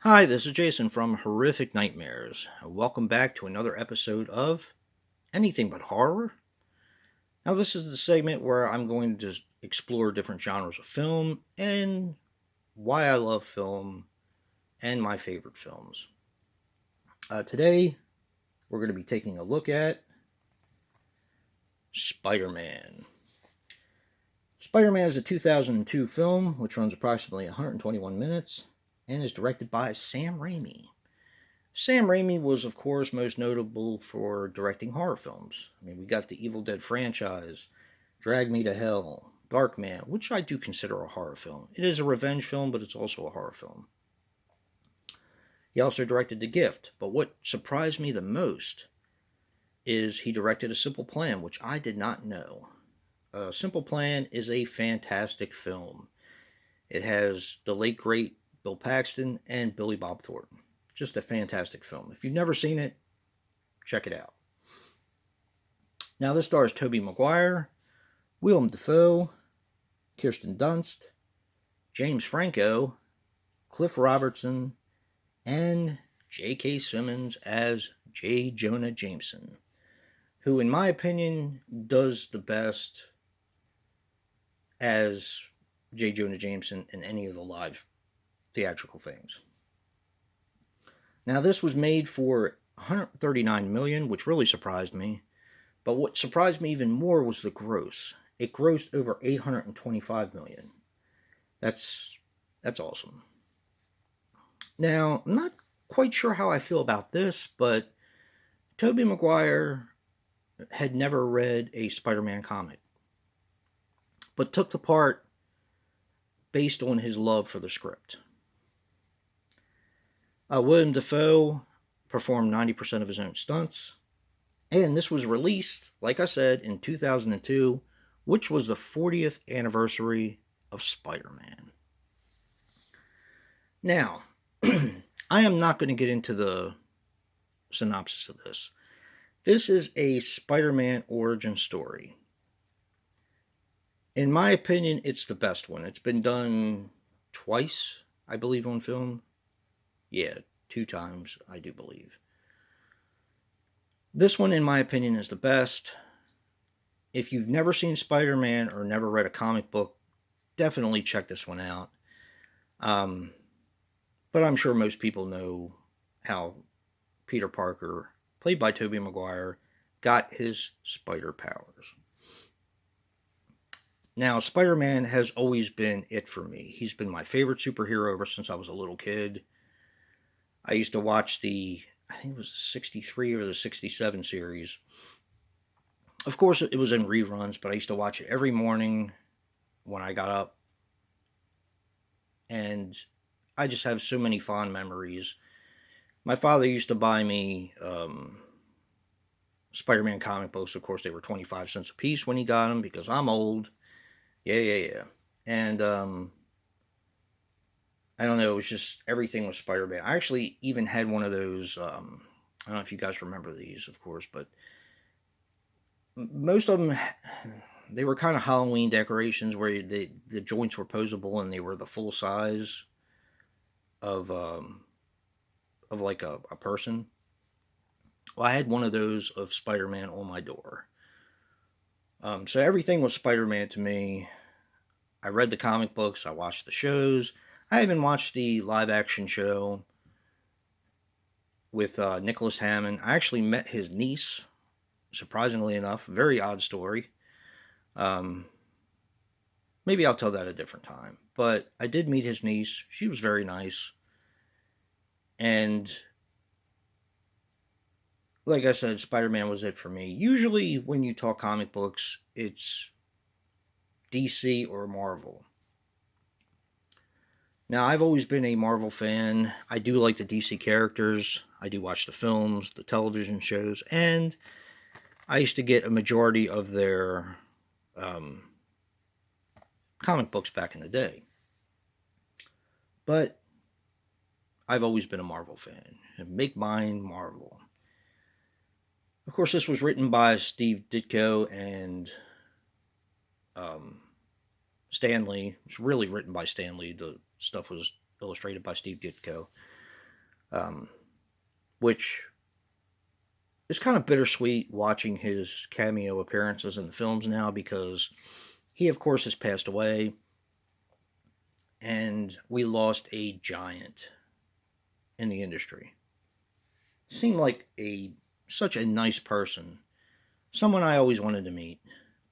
Hi, this is Jason from Horrific Nightmares. Welcome back to another episode of Anything But Horror. Now, this is the segment where I'm going to explore different genres of film and why I love film and my favorite films. Today, we're going to be taking a look at Spider-Man. Spider-Man is a 2002 film which runs approximately 121 minutes and is directed by Sam Raimi. Sam Raimi was, of course, most notable for directing horror films. I mean, we got the Evil Dead franchise, Drag Me to Hell, Darkman, which I do consider a horror film. It is a revenge film, but it's also a horror film. He also directed The Gift, but what surprised me the most is he directed A Simple Plan, which I did not know. Simple Plan is a fantastic film. It has the late great Bill Paxton and Billy Bob Thornton. Just a fantastic film. If you've never seen it, check it out. Now, this stars Tobey Maguire, Willem Dafoe, Kirsten Dunst, James Franco, Cliff Robertson, and J.K. Simmons as J. Jonah Jameson, who, in my opinion, does the best as J. Jonah Jameson in any of the live theatrical things. Now, this was made for $139 million, which really surprised me. But what surprised me even more was the gross. It grossed over $825 million. That's awesome. Now, I'm not quite sure how I feel about this, but Tobey Maguire had never read a Spider-Man comic, but took the part based on his love for the script. Willem Dafoe performed 90% of his own stunts. And this was released, like I said, in 2002, which was the 40th anniversary of Spider-Man. Now, I am not going to get into the synopsis of this. This is a Spider-Man origin story. In my opinion, it's the best one. It's been done twice, I believe, on film. Yeah, 2 times, I do believe. This one, in my opinion, is the best. If you've never seen Spider-Man or never read a comic book, definitely check this one out. But I'm sure most people know how Peter Parker, played by Tobey Maguire, got his spider powers. Now, Spider-Man has always been it for me. He's been my favorite superhero ever since I was a little kid. I used to watch I think it was the 63 or the 67 series. Of course, it was in reruns, but I used to watch it every morning when I got up. And I just have so many fond memories. My father used to buy me Spider-Man comic books. Of course, they were 25 cents a piece when he got them because I'm old. Yeah. And I don't know, it was just everything was Spider-Man. I actually even had one of those. I don't know if you guys remember these, of course, but most of them, they were kind of Halloween decorations where the joints were posable and they were the full size of like a person. Well, I had one of those of Spider-Man on my door. So everything was Spider-Man to me. I read the comic books. I watched the shows. I even watched the live-action show with Nicholas Hammond. I actually met his niece, surprisingly enough. Very odd story. Maybe I'll tell that a different time. But I did meet his niece. She was very nice. And like I said, Spider-Man was it for me. Usually when you talk comic books, it's DC or Marvel. Now, I've always been a Marvel fan. I do like the DC characters. I do watch the films, the television shows, and I used to get a majority of their comic books back in the day. But I've always been a Marvel fan. Make mine Marvel. Of course, this was written by Steve Ditko and Stan Lee. It was really written by Stan Lee. The stuff was illustrated by Steve Ditko. um, which is kind of bittersweet watching his cameo appearances in the films now, because he, of course, has passed away, and we lost a giant in the industry. Seemed like such a nice person, someone I always wanted to meet,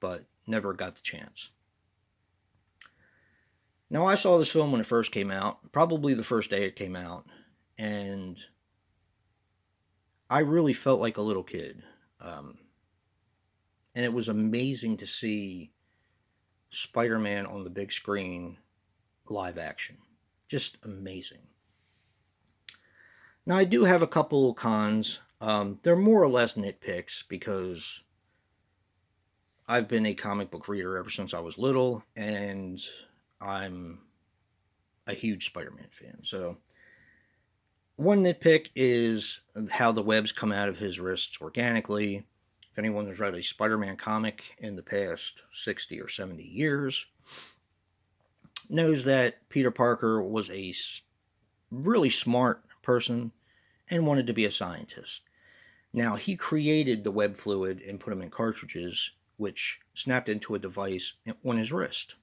but never got the chance. Now, I saw this film when it first came out, probably the first day it came out, and I really felt like a little kid. And it was amazing to see Spider-Man on the big screen, live action. Just amazing. Now, I do have a couple cons. They're more or less nitpicks, because I've been a comic book reader ever since I was little, and I'm a huge Spider-Man fan. So, one nitpick is how the webs come out of his wrists organically. If anyone has read a Spider-Man comic in the past 60 or 70 years, knows that Peter Parker was a really smart person and wanted to be a scientist. Now, he created the web fluid and put them in cartridges, which snapped into a device on his wrist.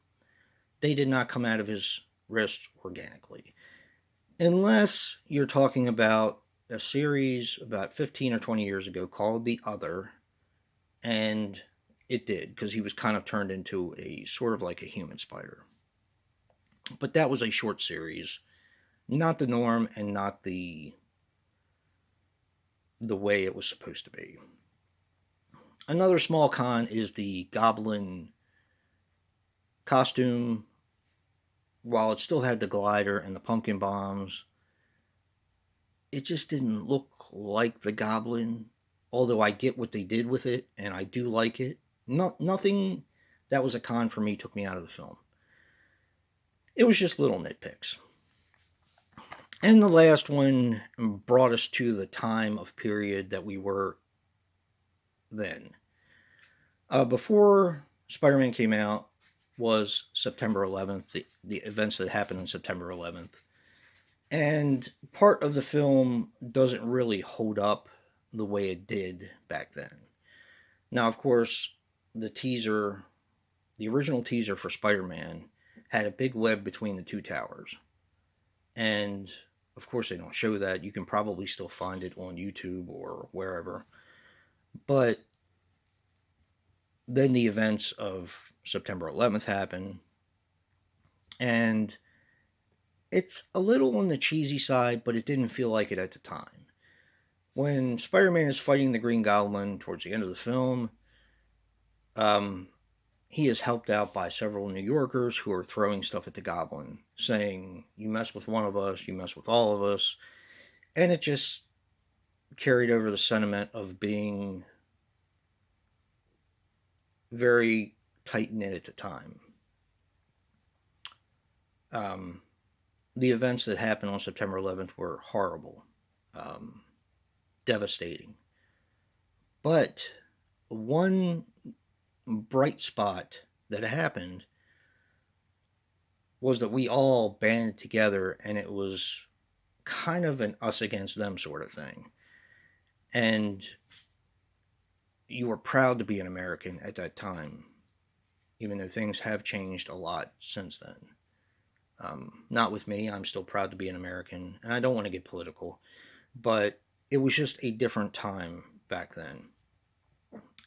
They did not come out of his wrist organically. Unless you're talking about a series about 15 or 20 years ago called The Other, and it did, because he was kind of turned into a sort of like a human spider. But that was a short series, not the norm and not the way it was supposed to be. Another small con is the Goblin costume. While it still had the glider and the pumpkin bombs, it just didn't look like the Goblin. Although I get what they did with it, and I do like it. Nothing that was a con for me took me out of the film. It was just little nitpicks. And the last one brought us to the time of period that we were then. Before Spider-Man came out was September 11th, the events that happened on September 11th. And part of the film doesn't really hold up the way it did back then. Now, of course, the original teaser for Spider-Man had a big web between the two towers. And, of course, they don't show that. You can probably still find it on YouTube or wherever. But then the events of September 11th happened, and it's a little on the cheesy side, but it didn't feel like it at the time. When Spider-Man is fighting the Green Goblin towards the end of the film, he is helped out by several New Yorkers who are throwing stuff at the Goblin, saying, "You mess with one of us, you mess with all of us." And it just carried over the sentiment of being very tight-knit at the time. The events that happened on September 11th were horrible, devastating. But one bright spot that happened was that we all banded together, and it was kind of an us against them sort of thing. And you were proud to be an American at that time, even though things have changed a lot since then. Not with me. I'm still proud to be an American, and I don't want to get political, but it was just a different time back then.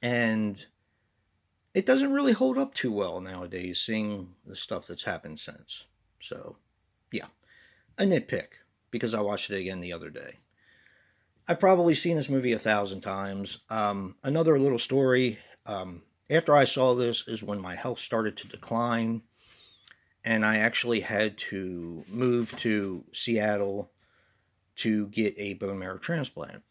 And it doesn't really hold up too well nowadays, seeing the stuff that's happened since. So, yeah, a nitpick, because I watched it again the other day. I've probably seen this movie 1,000 times. Another little story. After I saw this is when my health started to decline, and I actually had to move to Seattle to get a bone marrow transplant.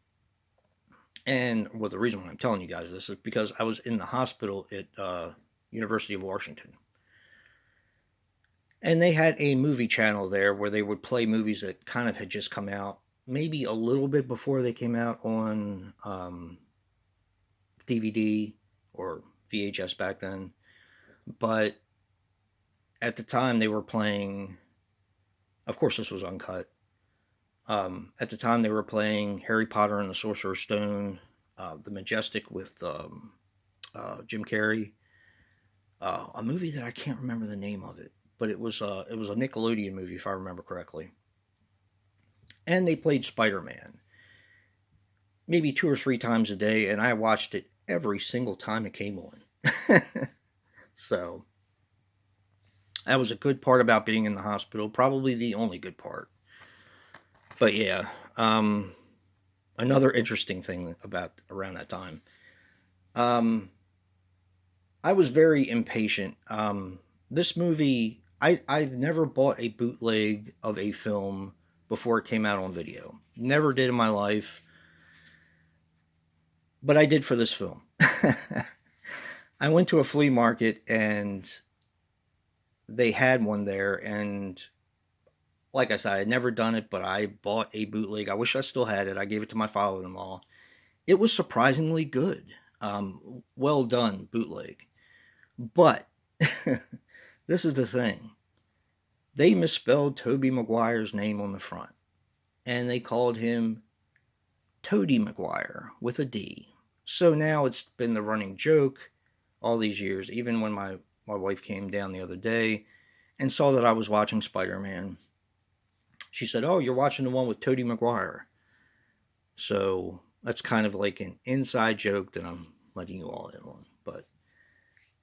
And well, the reason why I'm telling you guys this is because I was in the hospital at University of Washington. And they had a movie channel there where they would play movies that kind of had just come out, maybe a little bit before they came out on DVD or VHS back then. But at the time they were playing, of course this was uncut, At the time, they were playing Harry Potter and the Sorcerer's Stone, The Majestic with Jim Carrey, a movie that I can't remember the name of it, but it was a Nickelodeon movie if I remember correctly. And they played Spider-Man maybe 2 or 3 times a day, and I watched it every single time it came on. So that was a good part about being in the hospital, probably the only good part. But yeah, another interesting thing about around that time, I was very impatient. This movie, I've never bought a bootleg of a film before it came out on video. Never did in my life, but I did for this film. I went to a flea market and they had one there, and like I said, I had never done it, but I bought a bootleg. I wish I still had it. I gave it to my father-in-law. It was surprisingly good. Well done bootleg. But this is the thing. They misspelled Tobey Maguire's name on the front, and they called him Toady Maguire with a D. So now it's been the running joke all these years, even when my wife came down the other day and saw that I was watching Spider-Man. She said, "Oh, you're watching the one with Tobey Maguire." So that's kind of like an inside joke that I'm letting you all in on. But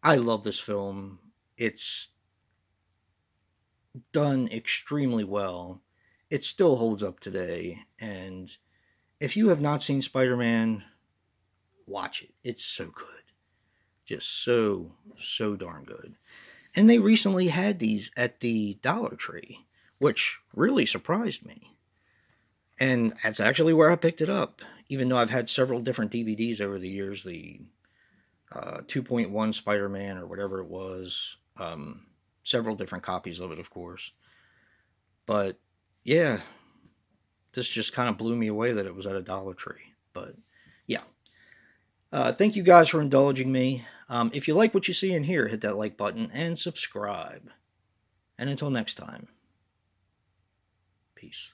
I love this film. It's done extremely well. It still holds up today. And if you have not seen Spider-Man, watch it. It's so good. Just so darn good. And they recently had these at the Dollar Tree, which really surprised me. And that's actually where I picked it up, even though I've had several different DVDs over the years, the 2.1 Spider-Man or whatever it was, several different copies of it, of course. But yeah, this just kind of blew me away that it was at a Dollar Tree. But yeah, thank you guys for indulging me. If you like what you see in here, hit that like button and subscribe. And until next time, peace.